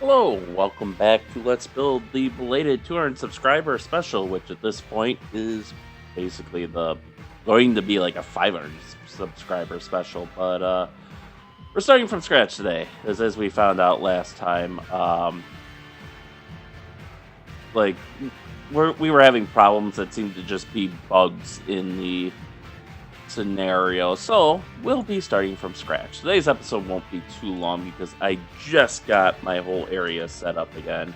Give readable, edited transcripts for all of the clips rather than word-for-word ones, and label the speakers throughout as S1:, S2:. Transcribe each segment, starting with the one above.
S1: Hello, welcome back to Let's Build the Belated 200 subscriber special, which at this point is basically the going to be like a 500 subscriber special. But we're starting from scratch today, as we found out last time. Like we were having problems that seemed to just be bugs in the scenario, so we'll be starting from scratch. Today's episode won't be too long because I just got my whole area set up again.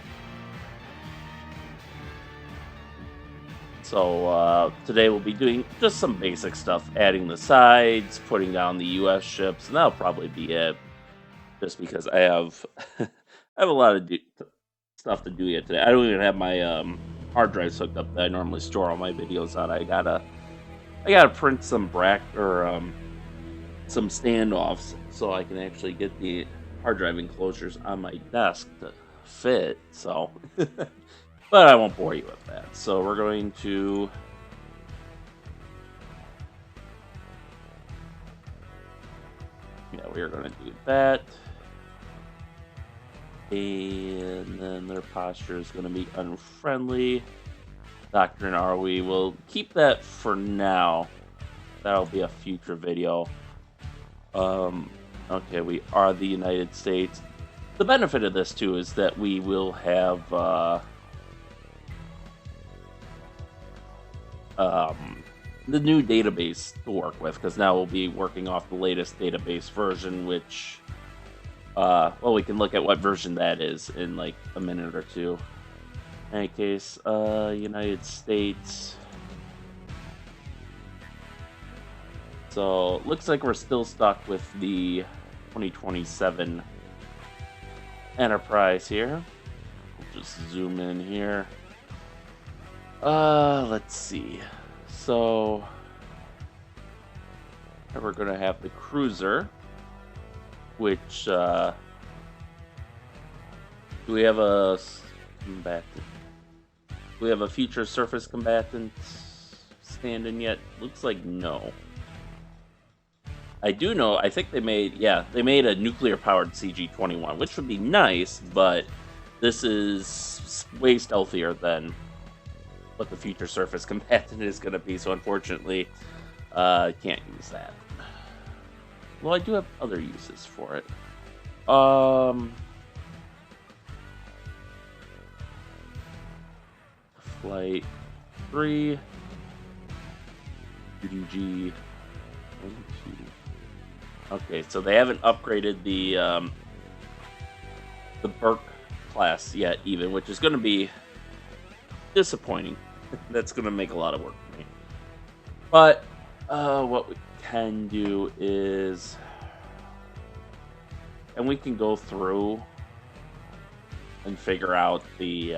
S1: So today we'll be doing just some basic stuff, adding the sides, putting down the US ships, and that'll probably be it. Just because I have I have a lot of stuff to do yet today. I don't even have my hard drives hooked up that I normally store all my videos on. I gotta print some some standoffs so I can actually get the hard drive enclosures on my desk to fit. So, but I won't bore you with that. So we're going to we are going to do that, and then their posture is going to be unfriendly. Doctrine ROE, we'll keep that for now. That'll be a future video. Okay, we are the United States. The benefit of this too is that we will have the new database to work with, because now we'll be working off the latest database version, which well, we can look at what version that is in like a minute or two. In any case, United States. So, looks like we're still stuck with the 2027 Enterprise here. We'll just zoom in here. Let's see. So, we're going to have the cruiser, which, do we have a combatant? Do we have a future surface combatant stand-in yet? Looks like no. I do know, I think they made a nuclear-powered CG-21, which would be nice, but this is way stealthier than what the future surface combatant is going to be, so unfortunately, can't use that. Well, I do have other uses for it. Flight 3, UDG 1, 2. Okay, so they haven't upgraded the Burke class yet, even, which is going to be disappointing. That's going to make a lot of work for me. But what we can do is, and we can go through and figure out the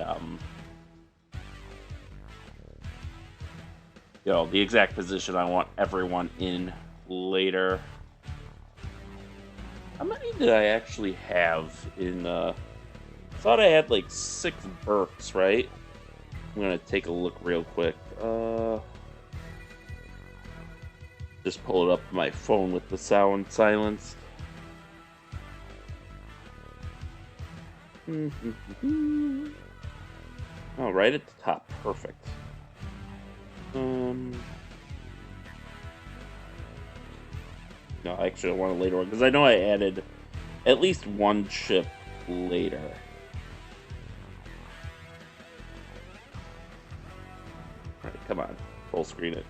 S1: the exact position I want everyone in later. How many did I actually have in, I thought I had like 6 Burks, right? I'm gonna take a look real quick. Just pull it up to my phone with the sound silenced. Oh, right at the top, perfect. No, actually I want to later on, because I know I added at least one ship later. Alright, come on. Full screen it.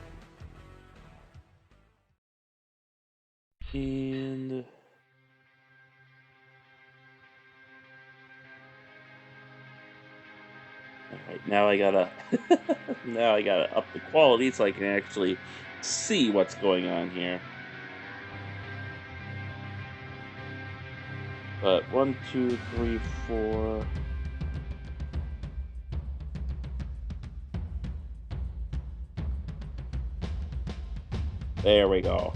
S1: And alright, now I gotta up the quality so I can actually see what's going on here. But 1, 2, 3, 4. There we go.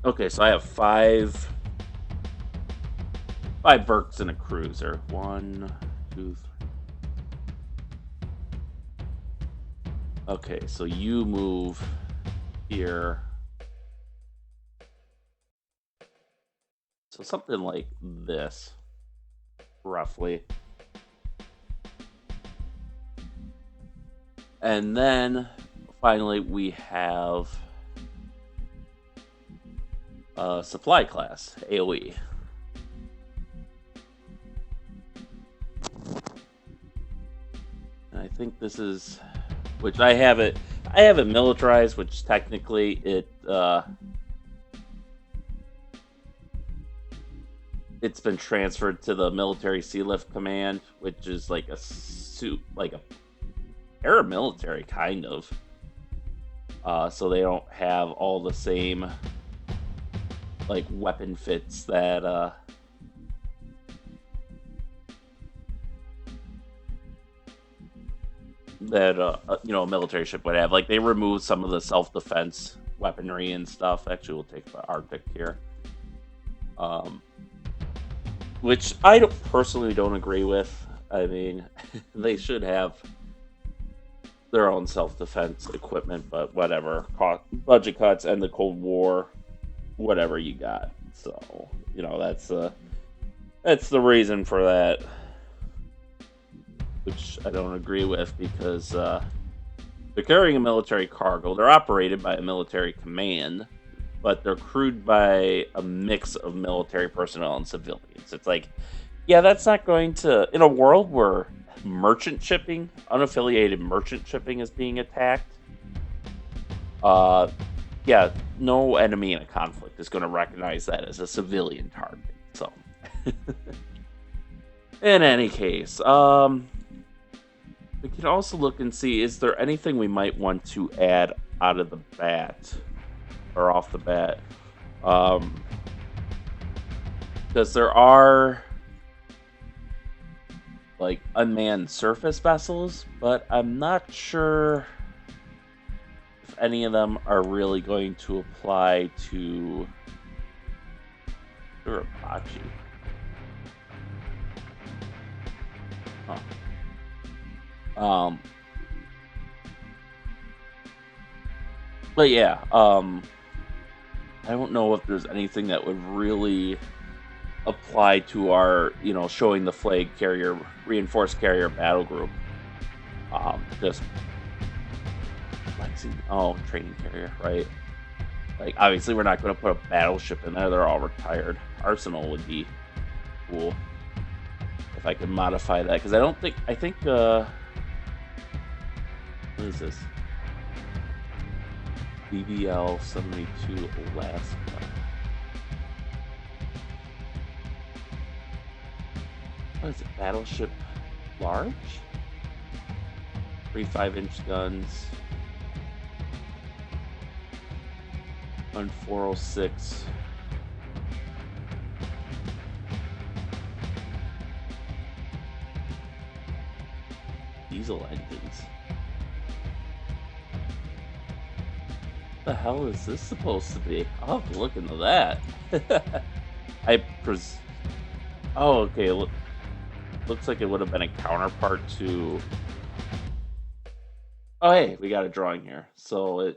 S1: Okay, so I have 5 Burks and a cruiser. 1, 2, 3. Okay, so you move here. So something like this, roughly. And then finally we have supply class, AoE. And I think this is, which I have it militarized, which technically it's been transferred to the military sea lift command, which is like a suit, like a paramilitary kind of. So they don't have all the same like weapon fits that you know, a military ship would have. Like they remove some of the self-defense weaponry and stuff. Actually, we'll take the Arctic here, which I personally don't agree with. I mean, they should have their own self-defense equipment, but whatever. Budget cuts and the Cold War, whatever you got. So you know that's the reason for that, which I don't agree with, because they're carrying a military cargo. They're operated by a military command, but they're crewed by a mix of military personnel and civilians. It's like, yeah, that's not going to, in a world where merchant shipping, unaffiliated merchant shipping is being attacked, yeah, no enemy in a conflict is going to recognize that as a civilian target. So, in any case, we can also look and see, is there anything we might want to add out of the bat, or off the bat? Because there are like unmanned surface vessels, but I'm not sure if any of them are really going to apply to Apache. Huh. But yeah, I don't know if there's anything that would really apply to our, you know, showing the flag carrier, reinforced carrier battle group. Just training carrier, right? Like, obviously, we're not going to put a battleship in there. They're all retired. Arsenal would be cool if I could modify that, because I think, what is this? BBL 72 Alaska. What is it? Battleship large? 3 5-inch guns. On 406. Diesel engines. What the hell is this supposed to be? I'll have to look into that. Oh, okay. Looks like it would have been a counterpart to. Oh, hey, we got a drawing here. So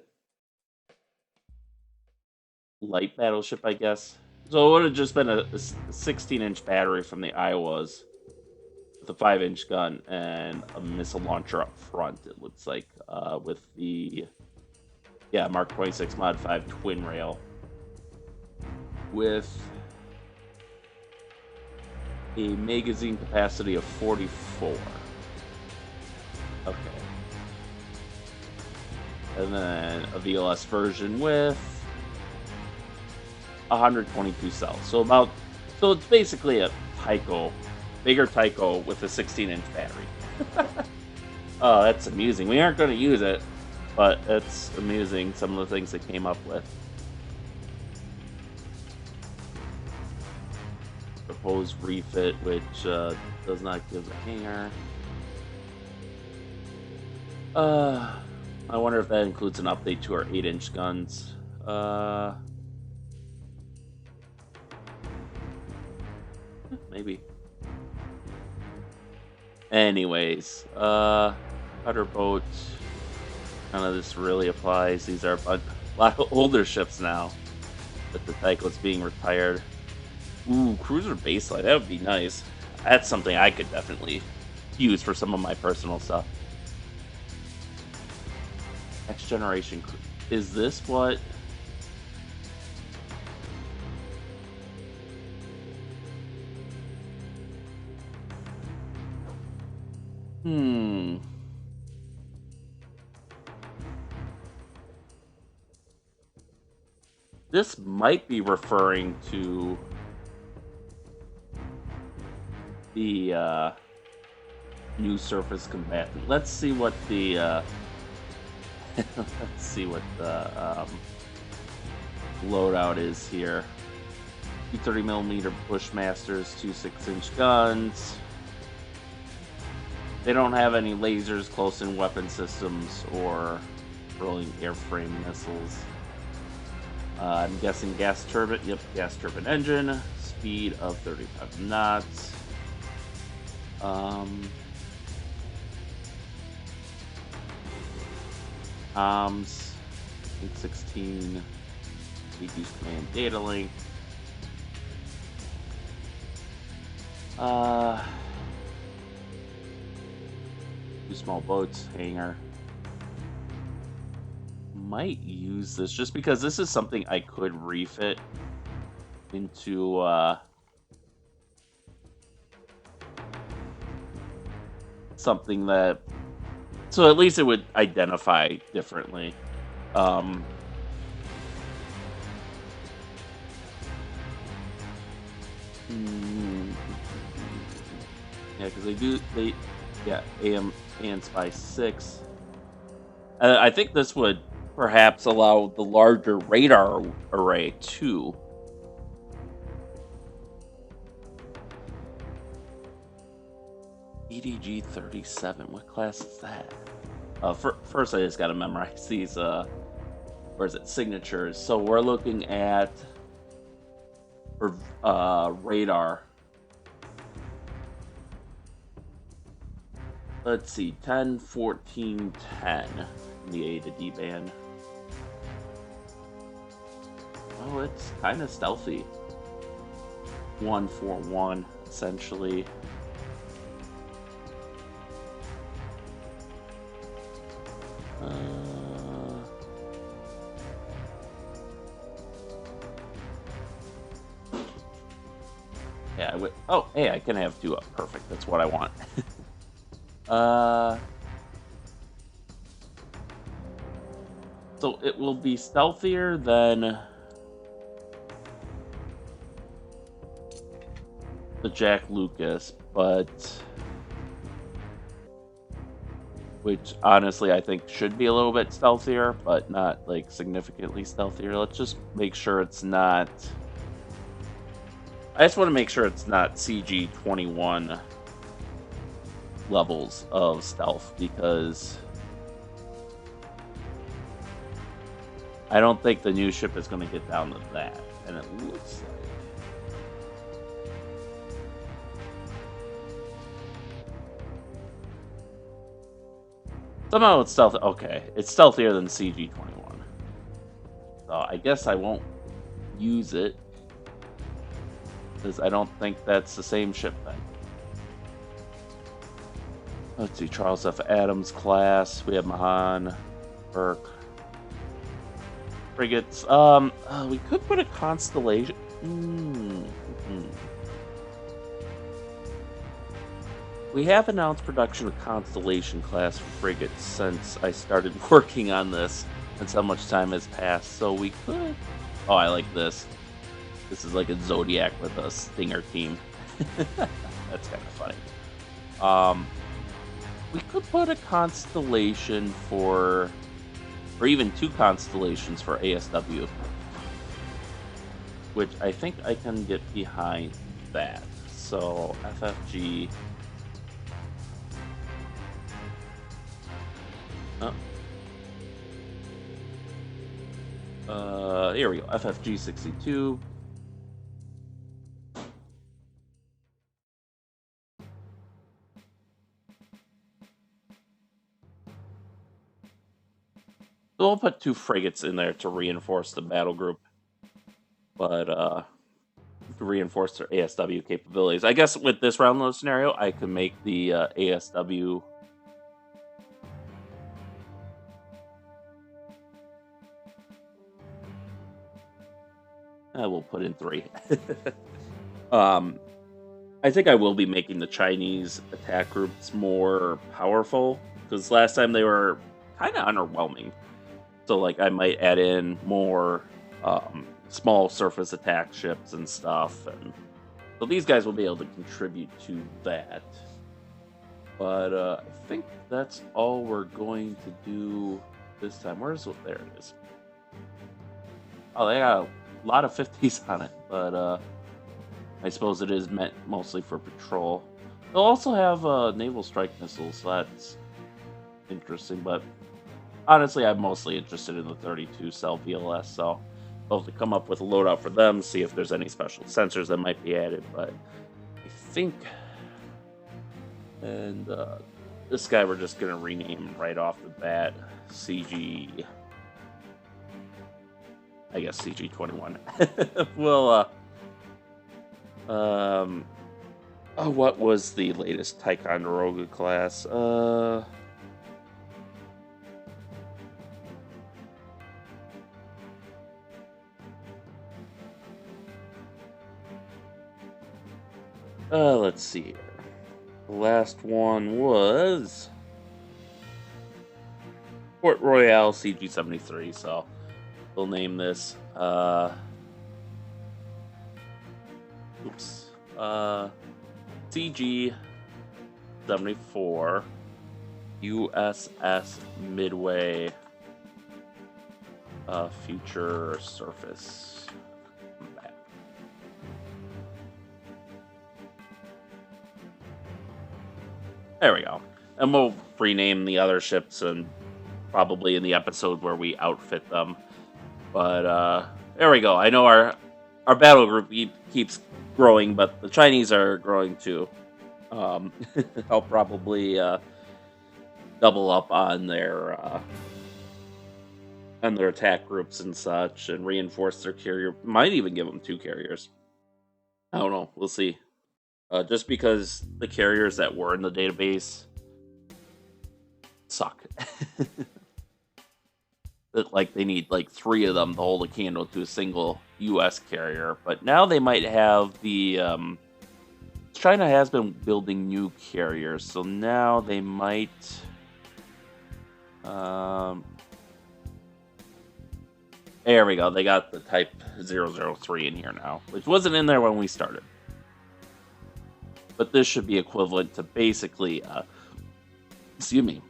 S1: light battleship, I guess. So it would have just been a 16-inch battery from the Iowas with a 5-inch gun and a missile launcher up front. It looks like with the Mark 26 Mod 5 twin rail with a magazine capacity of 44. Okay. And then a VLS version with 122 cells. So it's basically a Tycho, bigger Tycho with a 16-inch battery. Oh, that's amusing. We aren't going to use it, but it's amusing, some of the things they came up with. Proposed refit, which does not give a hanger. I wonder if that includes an update to our 8-inch guns. Maybe. Anyways, cutter boat. None of this really applies. These are a lot of older ships now, with the Tycho's being retired. Ooh, cruiser baseline. That would be nice. That's something I could definitely use for some of my personal stuff. Next generation. Is this what? Hmm. This might be referring to the new surface combatant. Let's see what the let's see what the loadout is here. 230mm Bushmasters, 2 6-inch guns. They don't have any lasers, close-in weapon systems, or rolling airframe missiles. I'm guessing gas turbine. Yep, gas turbine engine. Speed of 35 knots. Comms. 816. Reduce command data link. Two small boats, hangar. Might use this just because this is something I could refit into something that, so at least it would identify differently. Yeah, because yeah, AM and Spy 6. I think this would perhaps allow the larger radar array too. EDG 37. What class is that? First, I just got to memorize these. Where is it? Signatures. So we're looking at for radar. Let's see, 10, 14, 10 in the A to D band. Oh, it's kind of stealthy. 141, essentially. Yeah, I would. Oh, hey, I can have 2 up. Perfect. That's what I want. So it will be stealthier than the Jack Lucas, but which honestly I think should be a little bit stealthier, but not like significantly stealthier. Let's just make sure it's not. I just want to make sure it's not CG-21 levels of stealth, because I don't think the new ship is going to get down to that. And it looks like somehow it's stealthy. Okay, it's stealthier than CG-21. So I guess I won't use it, because I don't think that's the same ship then. Let's see, Charles F. Adams class. We have Mahan, Burke. Frigates. We could put a Constellation. We have announced production of Constellation class frigates since I started working on this, and so much time has passed. So we could. Oh, I like this. This is like a Zodiac with a Stinger team. That's kind of funny. We could put a Constellation for, or even 2 Constellations for ASW, which I think I can get behind that. So FFG. Here we go. FFG 62. So we'll put 2 frigates in there to reinforce the battle group. But to reinforce their ASW capabilities. I guess with this round load scenario, I could make the ASW. I will put in 3. I think I will be making the Chinese attack groups more powerful, because last time they were kind of underwhelming. So, like, I might add in more small surface attack ships and stuff, and so these guys will be able to contribute to that. But I think that's all we're going to do this time. Where's it? There it is. Oh, they got a lot of 50s on it, but I suppose it is meant mostly for patrol. They'll also have naval strike missiles, so that's interesting, but honestly, I'm mostly interested in the 32 cell VLS, so I'll have to come up with a loadout for them, see if there's any special sensors that might be added, but I think... And this guy we're just going to rename right off the bat, CG... I guess CG-21. Well, oh, what was the latest Ticonderoga class? Let's see here. The last one was Port Royale CG-73, so we'll name this, CG-74 USS Midway Future Surface Combat. There we go. And we'll rename the other ships and probably in the episode where we outfit them. But there we go. I know our battle group keeps growing, but the Chinese are growing too. I'll probably double up on their attack groups and such, and reinforce their carrier. Might even give them 2 carriers. I don't know. We'll see. Just because the carriers that were in the database suck. Like, they need like 3 of them to hold a candle to a single U.S. carrier. But now they might have the... China has been building new carriers, so now they might... there we go. They got the Type 003 in here now, which wasn't in there when we started. But this should be equivalent to basically... excuse me.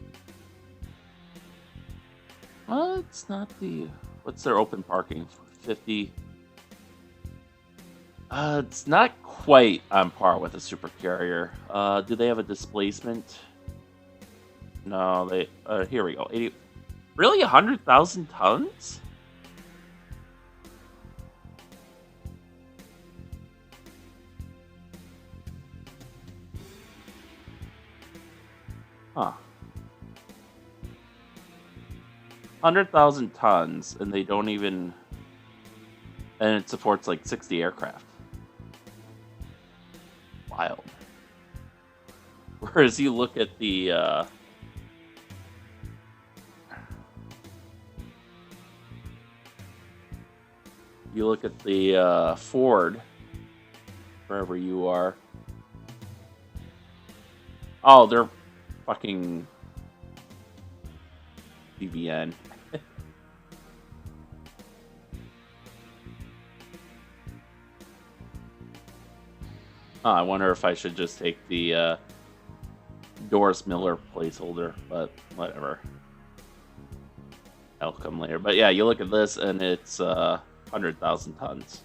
S1: Well, it's not the... What's their open parking? 50. It's not quite on par with a super carrier. Do they have a displacement? No, they... here we go. 80... Really? 100,000 tons? Huh. 100,000 tons, and they don't even... And it supports like 60 aircraft. Wild. Whereas you look at the... you look at the Ford, wherever you are. Oh, they're fucking... BVN. I wonder if I should just take the Doris Miller placeholder, but whatever. That'll come later. But yeah, you look at this and it's 100,000 tons.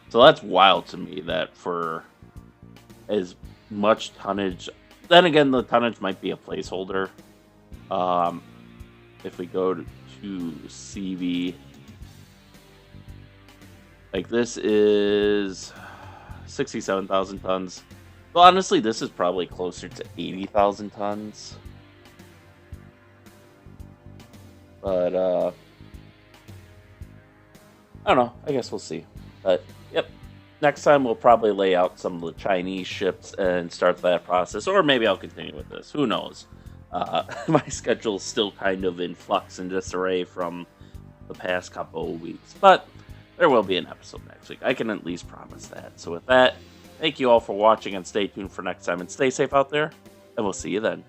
S1: So that's wild to me that for as much tonnage... Then again, the tonnage might be a placeholder. If we go to CV, like this is 67,000 tons. Well, honestly, this is probably closer to 80,000 tons. But, I don't know. I guess we'll see. But, yep. next time we'll probably lay out some of the Chinese ships and start that process, or maybe I'll continue with this. Who knows? My schedule is still kind of in flux and disarray from the past couple of weeks, but there will be an episode next week. I can at least promise that. So with that, thank you all for watching, and stay tuned for next time, and stay safe out there, and we'll see you then.